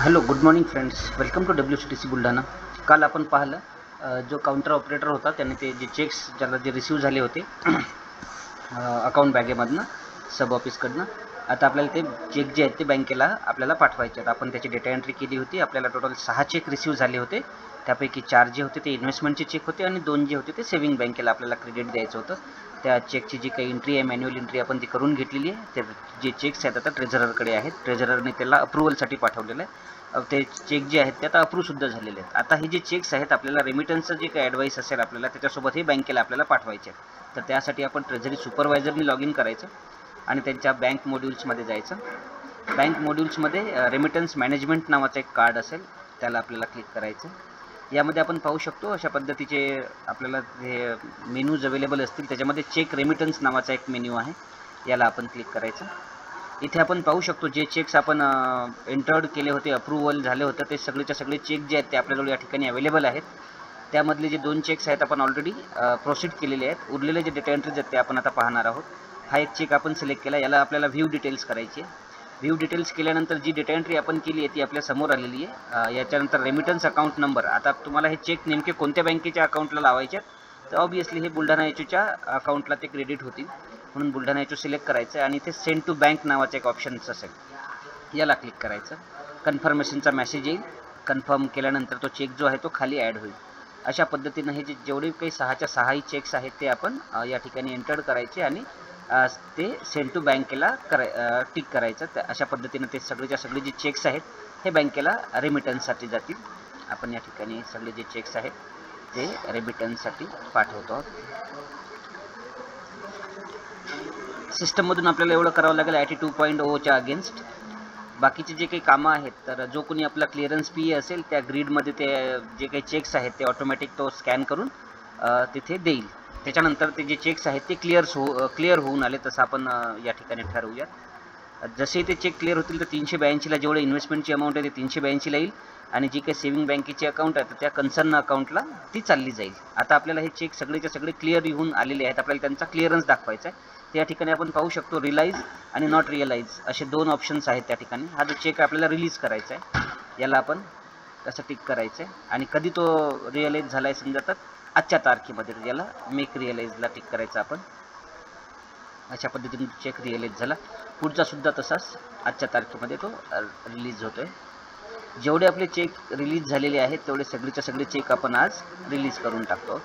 Hello good morning friends, welcome to WCTC Buldhana. काल आपण पाहिलं जो काउंटर ऑपरेटर होता त्याने ते जे चेक्स ज्याला जे रिसीव झाले होते अकाउंट बॅगेमधनं सब ऑफिसकडनं, आता आपल्याला ते चेक जे आहेत ते बँकेला आपल्याला पाठवायचे आहेत. आपण त्याची डेटा एंट्री केली होती. आपल्याला टोटल 6 चेक रिसीव झाले होते. त्यापैकी 4 जे होते ते इन्व्हेस्टमेंटचे चेक होते आणि 2 जे होते ते सेव्हिंग बँकेला आपल्याला क्रेडिट द्यायचं होतं. त्या चेकची जी काही एंट्री आहे, मॅन्युअल एंट्री आपण ती करून घेतलेली आहे. ते जे चेक्स आहेत आता ट्रेझररकडे आहेत. ट्रेझररने त्याला अप्रुव्हलसाठी पाठवलेलं आहे. ते चेक जे आहेत ते आता अप्रूव्हसुद्धा झालेले आहेत. आता हे जे चेक्स आहेत आपल्याला रेमिटन्सचं जे काही ॲडवाईस असेल आपल्याला त्याच्यासोबत हे बँकेला आपल्याला पाठवायचे आहेत. तर त्यासाठी आपण ट्रेझरी सुपरवायझरनी लॉग इन करायचं आणि त्यांच्या बँक मॉड्यूल्समध्ये जायचं. बँक मॉड्यूल्समध्ये रेमिटन्स मॅनेजमेंट नावाचं एक कार्ड असेल, त्याला आपल्याला क्लिक करायचं. यामध्ये आपण पाहू शकतो अशा पद्धतीचे आपल्याला हे मेनूज अवेलेबल असतील. त्याच्यामध्ये चेक रेमिटन्स नावाचा एक मेन्यू आहे, याला आपण क्लिक करायचं. इथे आपण पाहू शकतो जे चेक्स आपण एंटर्ड केले होते, अप्रूव्हल झाले होते, ते सगळेच्या सगळे चेक जे आहेत ते आपल्याजवळ या ठिकाणी अवेलेबल आहेत. त्यामधले जे 2 चेक्स आहेत आपण ऑलरेडी प्रोसीड केलेले आहेत. उरलेले जे डेटा एंट्रीज आहेत ते आपण आता पाहणार आहोत. हा एक चेक आपण सिलेक्ट केला, याला आपल्याला व्ह्यू डिटेल्स करायची आहे. व्ह्यू डिटेल्स केल्यानंतर जी डेटा एंट्री आपण केली आहे ती आपल्या समोर आलेली आहे. याच्यानंतर रेमिटन्स अकाउंट नंबर. आता तुम्हाला हे चेक नेमके कोणत्या बँकेच्या अकाउंटला लावायचे आहेत, तर ऑब्वियसली हे बुलढाणा एचयूच्या अकाउंटला ते क्रेडिट होतील, म्हणून बुलढाणा एचयू सिलेक्ट करायचं आहे आणि इथे सेंड टू बँक नावाचं एक ऑप्शन्स असेल, याला क्लिक करायचं. कन्फर्मेशनचा मेसेज येईल. कन्फर्म केल्यानंतर तो चेक जो आहे तो खाली ॲड होईल. अशा पद्धतीनं हे जेवढे काही 6च्या 6ही चेक्स आहेत ते आपण या ठिकाणी एंटर्ड करायचे आणि ते सेंड टू बँकेला टिक करायचं. अशा पद्धतीनं ते सगळेच्या सगळे जे चेक्स आहेत हे बँकेला रेमिटन्ससाठी जातील. आपण या ठिकाणी सगळे जे चेक्स आहेत ते रेमिटन्ससाठी पाठवतो. सिस्टममधून आपल्याला एवढं करावं लागेल IT 2.0च्या अगेन्स्ट. बाकीचे जे काही कामं आहेत, तर जो कोणी आपला क्लिअरन्स पी असेल त्या ग्रीडमध्ये ते जे काही चेक्स आहेत ते ऑटोमॅटिक तो स्कॅन करून तिथे देईल. त्याच्यानंतर ते जे चेक्स आहेत ते क्लिअर होऊन आले तसं आपण या ठिकाणी ठरवूयात. जसे ते चेक क्लिअर होतील तर 382ला जेवढे इन्व्हेस्टमेंटची अमाऊंट आहे ते 382ला येईल आणि जी काही सेव्हिंग बँकेची अकाउंट आहे तर त्या कन्सर्न अकाउंटला ती चालली जाईल. आता आपल्याला हे चेक सगळेच्या सगळे क्लिअर होऊन आलेले आहेत. आपल्याला त्यांचा क्लिअरन्स दाखवायचा आहे. त्या ठिकाणी आपण पाहू शकतो रिलाइज आणि नॉट रिअलाइज असे 2 ऑप्शन्स आहेत त्या ठिकाणी. हा जो चेक आपल्याला रिलीज करायचा आहे याला आपण कसं टिक करायचं आहे आणि कधी तो रिअलाइज झाला आहे समजा तर आजच्या तारखेमध्ये याला मेक रिअलाइजला टिक करायचं आपण. अशा पद्धतीने चेक रिअलाइज झाला. पुढचा सुद्धा तसाच आजच्या तारखेमध्ये तो रिलीज होतो आहे. जेवढे आपले चेक रिलीज झालेले आहेत तेवढे सगळेच्या सगळे चेक आपण आज रिलीज करून टाकतो.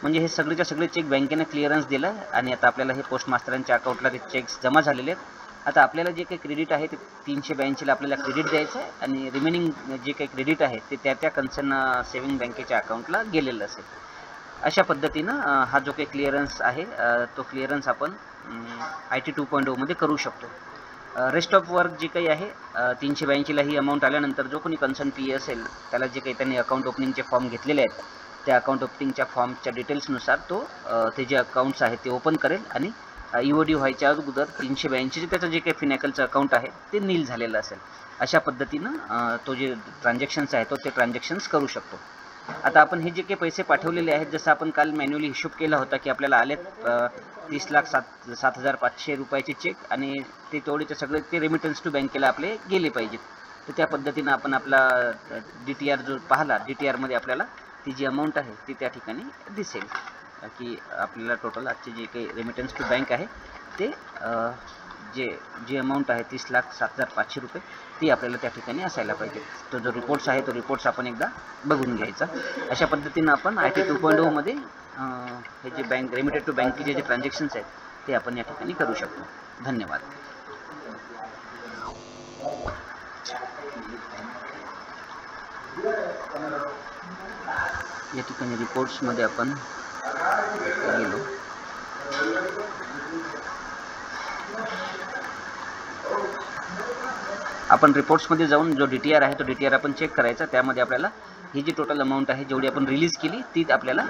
म्हणजे हे सगळेच्या सगळे चेक बँकेने क्लिअरन्स दिलं आणि आता आपल्याला हे पोस्ट मास्टरांच्या अकाउंटला ते चेक्स जमा झालेले आहेत. आता आपल्याला जे काही क्रेडिट आहे ते 382ला आपल्याला क्रेडिट द्यायचं आहे आणि रिमेनिंग जे काही क्रेडिट आहे ते त्या कन्सर्न सेव्हिंग बँकेच्या अकाउंटला गेलेलं असेल. अशा पद्धतीनं हा जो काही क्लिअरन्स आहे तो क्लिअरन्स आपण IT 2.0मध्ये करू शकतो. रेस्ट ऑफ वर्क जे काही आहे 382ला ही अमाऊंट आल्यानंतर जो कोणी कन्सर्न पी असेल त्याला जे काही त्यांनी अकाउंट ओपनिंगचे फॉर्म घेतलेले आहेत त्या अकाउंट ओपनिंगच्या फॉर्मच्या डिटेल्सनुसार तो ते जे अकाउंट्स आहेत ते ओपन करेल आणि EOD व्हायच्या अगोदर 382चे त्याचं जे काही फिनॅकलचं अकाउंट आहे ते नील झालेलं असेल. अशा पद्धतीनं तो जे ट्रान्झॅक्शन्स आहे तो ते ट्रान्झॅक्शन्स करू शकतो. आता आपण हे जे काही पैसे पाठवलेले आहेत, जसं आपण काल मॅन्युअली हिशोब केला होता की आपल्याला आलेत 30,07,500 रुपयाचे चेक आणि ते तेवढेचे सगळे ते रेमिटन्स टू बँकेला आपले गेले पाहिजेत. तर त्या पद्धतीनं आपण आपला DTR जो पाहिला, DTRमध्ये आपल्याला ती जी अमाऊंट आहे ती त्या ठिकाणी दिसेल की आपल्याला टोटल आजचे जे काही रेमिटन्स टू बँक आहे ते जी अमाऊंट आहे 30,07,500 रुपये ती आपल्याला त्या ठिकाणी असायला पाहिजे. तो जो रिपोर्ट्स आहे तो रिपोर्ट्स आपण एकदा बघून घ्यायचा. अशा पद्धतीनं आपण IT 2.0मध्ये हे जे बँक रेमिटेड टू बँकेचे जे ट्रान्झॅक्शन्स आहेत ते आपण या ठिकाणी करू शकतो. धन्यवाद. या ठिकाणी रिपोर्ट्समध्ये आपण गेलो. आपण रिपोर्ट्समध्ये जाऊन जो DTR आहे तो DTR आपण चेक करायचा. त्यामध्ये आपल्याला ही जी टोटल अमाऊंट आहे जेवढी आपण रिलीज केली ती आपल्याला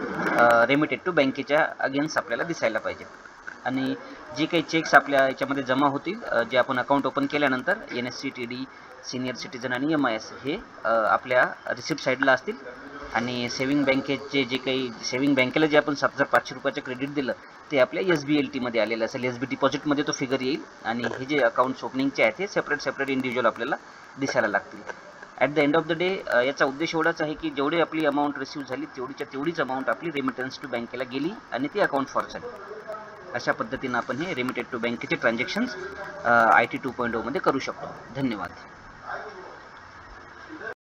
रेमिटेड टू बँकेच्या अगेन्स्ट आपल्याला दिसायला पाहिजे. आणि जे काही चेक्स आपल्या याच्यामध्ये जमा होतील जे आपण अकाउंट ओपन केल्यानंतर NSC, TD, सिनियर सिटीजन आणि MIS हे आपल्या रिसिप्ट साईडला असतील आणि सेव्हिंग बँकेचे जे काही सेव्हिंग बँकेला जे आपण 7,500 रुपयाचं क्रेडिट दिलं ते आपल्या SBLT मध्ये आलेलं असेल. SB डिपॉझिटमध्ये तो फिगर येईल आणि हे जे अकाउंट्स ओपनिंगचे आहेत हे सेपरेट इंडिव्हिज्युअल आपल्याला दिसायला लागतील. At the end of the day याचा उद्देश एवढाच आहे की जेवढी आपली अमाऊंट रिसीव्ह झाली तेवढीच अमाऊंट आपली रेमिटन्स टू बँकेला गेली आणि ती अकाउंट फॉर झाली. अशा पद्धतीनं आपण हे रेमिटेड टू बँकेचे ट्रान्झॅक्शन्स IT 2.0 मध्ये करू शकतो. धन्यवाद.